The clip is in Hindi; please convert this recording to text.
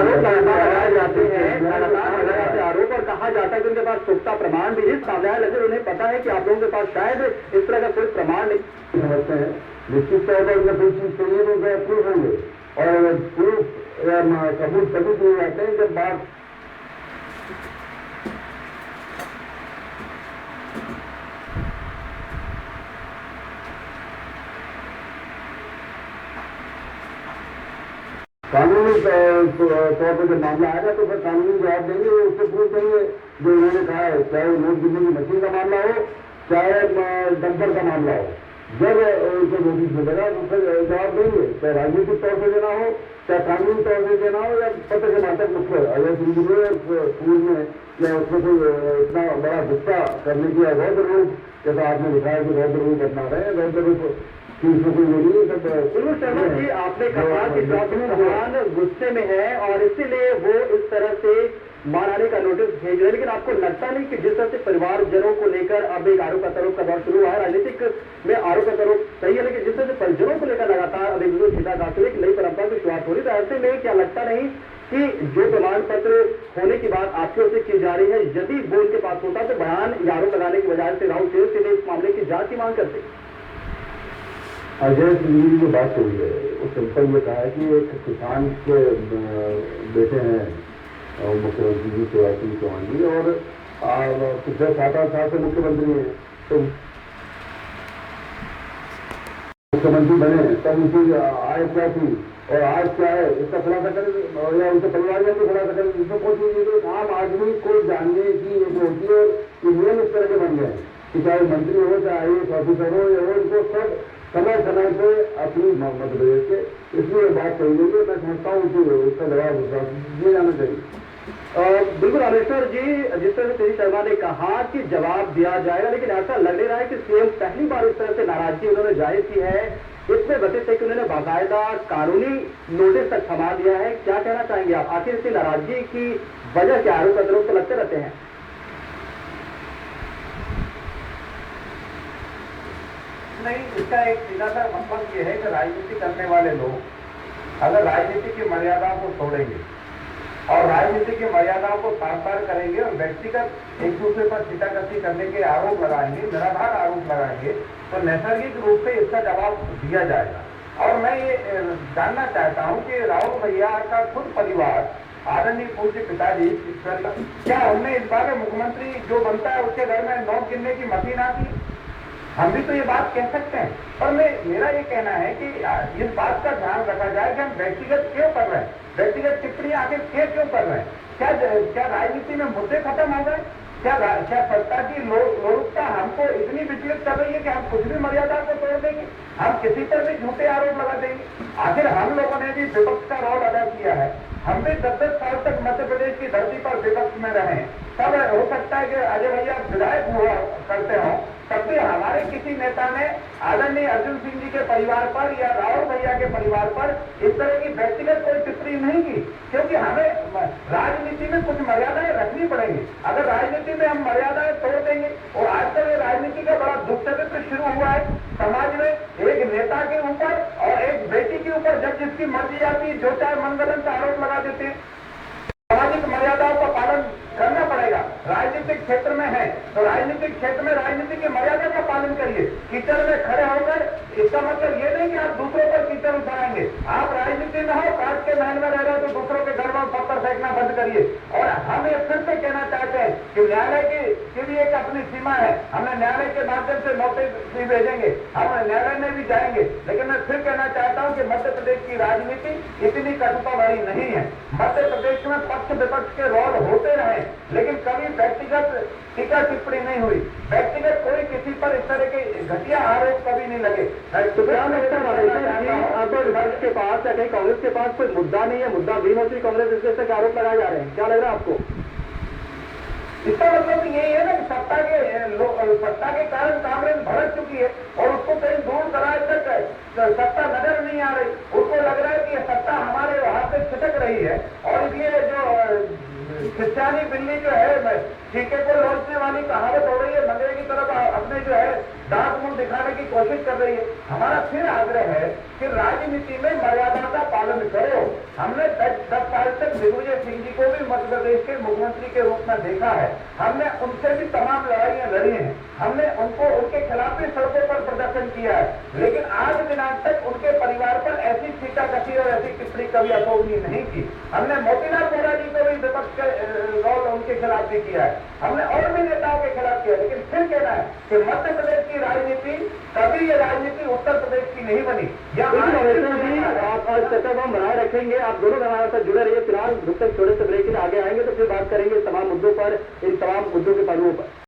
आरोप लगाए जाते हैं, लगातार लगाए जाते आरोप और कहा जाता है कि उनके पास पुख्ता प्रमाण भी सामने आया, लेकिन उन्हें पता है कि आप लोगों के पास शायद इस तरह का कोई प्रमाण नहीं समझते हैं। निश्चित तौर पर उन्हें कोई चीज चाहिए तो उनका प्रूफ होंगे और प्रूफ या सबूत तभी दिए जाते हैं जब बात कानूनी तौर पर जब मामला आएगा तो फिर कानूनी जवाब देंगे, उससे प्रूफ देंगे जो उन्होंने कहा है, चाहे नोट गिनने की मशीन का मामला हो चाहे डंपर का मामला हो। जब उनको नोटिस मिलेगा तो फिर जवाब देंगे, चाहे राजनीतिक तौर से देना हो चाहे कानूनी तौर से देना हो या पत्र के माध्यम मुख्य अगर स्कूल में या उसमें कोई इतना बड़ा गुस्सा करने की रौद्र रूप, जैसा आपने लिखा है कि रौद्र रूप अपना रहे हैं, रौद्र रूप बिल्कुल शर्मा जी, आपने कहा कि डॉक्टर चौहान गुस्से में है और इसीलिए वो इस तरह से मारहानी का नोटिस भेज रहे हैं, लेकिन आपको लगता नहीं कि जिस तरह से परिवारजनों को लेकर अब एक आरोप प्रत्यारोप का दौर शुरू हुआ है, राजनीतिक में आरोप प्रत्यारोप सही है, लेकिन जिस तरह से परिजनों को लेकर लगातार अब एक सीधा काटने की नई परंपरा की शुरुआत हो रही, तो ऐसे में क्या लगता नहीं कि जो प्रमाण पत्र होने की बात आपकी ओर से की जा रही है, यदि वो उनके पास होता तो बयान या आरोप लगाने की बजाय से राहुल सीधे इस मामले की जांच की मांग करते? अजय सिंह की जो बात हुई है वो सिंपल ये कहा है कि एक किसान के बेटे हैं मुख्यमंत्री जी शिवराज सिंह चौहान जी और पिछले 7-8 साल से मुख्यमंत्री हैं, तो मुख्यमंत्री बने तब उनकी आय क्या थी और आज क्या है इसका खुलासा करें या उनके परिवार में भी खुलासा करें, जिसमें कोई चीज एक आम आदमी को जानने की एक होती है। ये नियम इस तरह के बन गए कि चाहे मंत्री हो चाहे IAS ऑफिसर हो या हो, इनको सब समय समय पे अपनी मध्य प्रदेश के, इसलिए बात कही गई है। मैं समझता हूँ कि उसका जवाब दिया जाना चाहिए। बिल्कुल रामेश्वर जी, जिस तरह से तेजी शर्मा ने कहा कि जवाब दिया जाएगा, लेकिन ऐसा लग नहीं रहा है कि सीएम पहली बार इस तरह से नाराजगी उन्होंने जाहिर की है। इसमें व्यतीत है कि उन्होंने बाकायदा कानूनी नोटिस तक थमा दिया है। क्या कहना चाहेंगे आप, आखिर इसकी नाराजगी की वजह क्या? आरोप प्रत्यारोप तो लगते रहते हैं। नहीं, इसका एक सीधा सा मतलब ये है कि राजनीति करने वाले लोग अगर राजनीति की मर्यादाओं को तोड़ेंगे और राजनीति की मर्यादाओं को तार करेंगे और व्यक्तिगत एक दूसरे पर सीटाकसी करने के आरोप लगाएंगे, निराधार आरोप लगाएंगे, तो नैसर्गिक रूप से इसका जवाब दिया जाएगा। और मैं ये जानना चाहता हूं कि राहुल भैया का खुद परिवार, आदरणीय पूज्य पिताजी, क्या हमने इस बार मुख्यमंत्री जो बनता है उसके घर में नोट गिनने की मशीन आती है? हम भी तो ये बात कह सकते हैं, पर मेरा ये कहना है कि इस बात का ध्यान रखा जाए कि हम व्यक्तिगत क्यों कर रहे हैं, व्यक्तिगत टिप्पणी आखिर क्यों कर रहे हैं? क्या राजनीति में मुद्दे खत्म हो गए? क्या सत्ता की लोलुपता हमको इतनी विचलित कर रही है कि हम कुछ भी मर्यादा को तोड़ देंगे, हम किसी पर भी झूठे आरोप लगा देंगे? आखिर हम लोगों ने भी विपक्ष का रोल अदा किया है, हम भी 10-10 साल तक मध्य प्रदेश की धरती पर विपक्ष में रहे। तब हो सकता है कि अजय भैया विधायक हुआ करते हो, तब भी हमारे किसी नेता ने आदरणीय अर्जुन सिंह जी के परिवार पर या राहुल भैया के परिवार पर इस तरह की व्यक्तिगत कोई टिप्पणी नहीं की, क्योंकि हमें राजनीति में कुछ मर्यादाएं रखनी पड़ेंगी। अगर राजनीति में हम मर्यादाएं तोड़ देंगे, और आजकल ये राजनीति का बड़ा दुष्चरित्र शुरू हुआ है समाज में, एक नेता के ऊपर और एक बेटी के ऊपर जब जिसकी मर्जी आती है जो चाहे मनगढ़ंत आरोप लगा देते हैं। सामाजिक मर्यादाओं का पालन करना पड़ेगा। राजनीतिक क्षेत्र में है तो राजनीतिक क्षेत्र में राजनीति की मर्यादा का पालन करिए। कीचड़ में खड़े होकर इसका मतलब ये नहीं कि आप दूसरों पर कीचड़ उठाएंगे। आप राजनीति में हो, काट के महल में रह रहे हो तो दूसरों के घर में पत्थर फेंकना बंद करिए। और हम ये फिर से कहना चाहते हैं कि न्यायालय की भी एक अपनी सीमा है। हमने न्यायालय के माध्यम से नोटिस भी भेजेंगे, हम न्यायालय में भी जाएंगे, लेकिन मैं फिर कहना चाहता हूँ कि मध्य प्रदेश की राजनीति इतनी कटुता भरी नहीं है। मध्य प्रदेश में पक्ष विपक्ष के रोल होते रहे, लेकिन कभी व्यक्तिगत टीका टिप्पणी नहीं हुई, व्यक्तिगत कोई किसी पर इस तरह के घटिया आरोप कभी नहीं लगे। तो क्या लगता है अब विपक्ष के पास या कहीं कांग्रेस के पास कोई मुद्दा नहीं है, मुद्दा भी होती कांग्रेस इस तरह के आरोप लगाए जा रहे हैं? क्या लग रहा है आपको? इसका मतलब यही है ना कि सत्ता के कारण कांग्रेस भड़क चुकी है और उसको कहीं दूर दराज तक सत्ता नजर नहीं आ रही। उसको लग रहा है कि सत्ता हमारे हाथ से छिटक रही है और इसलिए जो क्रिश्चियानी बिल्ली जो है ठीके को लौटने वाली कहावत हो रही है, मंदिर की तरफ अपने जो है दांत मुंह दिखाने की कोशिश कर रही है। हमारा फिर आग्रह है कि राजनीति में मर्यादा का पालन करो। हमने 10 साल तक दिग्विजय सिंह जी को भी मध्य प्रदेश के मुख्यमंत्री के रूप में देखा है। हमने उनसे भी तमाम लड़ाइयां लड़ी हैं, हमने उनके खिलाफ भी सड़कों पर प्रदर्शन किया है, लेकिन आज दिनांक तक उनके परिवार पर ऐसी छीटाकशी और ऐसी टिप्पणी कभी अशोभनीय नहीं की। हमने मोतीलाल वोरा जी को भी विपक्ष के रोल उनके खिलाफ भी किया है, हमने और भी नेताओं के खिलाफ किया, लेकिन फिर कहना है कि मध्य प्रदेश की राजनीति कभी ये राजनीति उत्तर प्रदेश की नहीं बनी। आप आज चर्चा को हम बनाए रखेंगे, आप दोनों हमारे साथ जुड़े रहिए। फिलहाल जब तक छोटे से ब्रेक के लिए आगे आएंगे तो फिर बात करेंगे तमाम मुद्दों पर, इन तमाम मुद्दों के पहलुओं पर।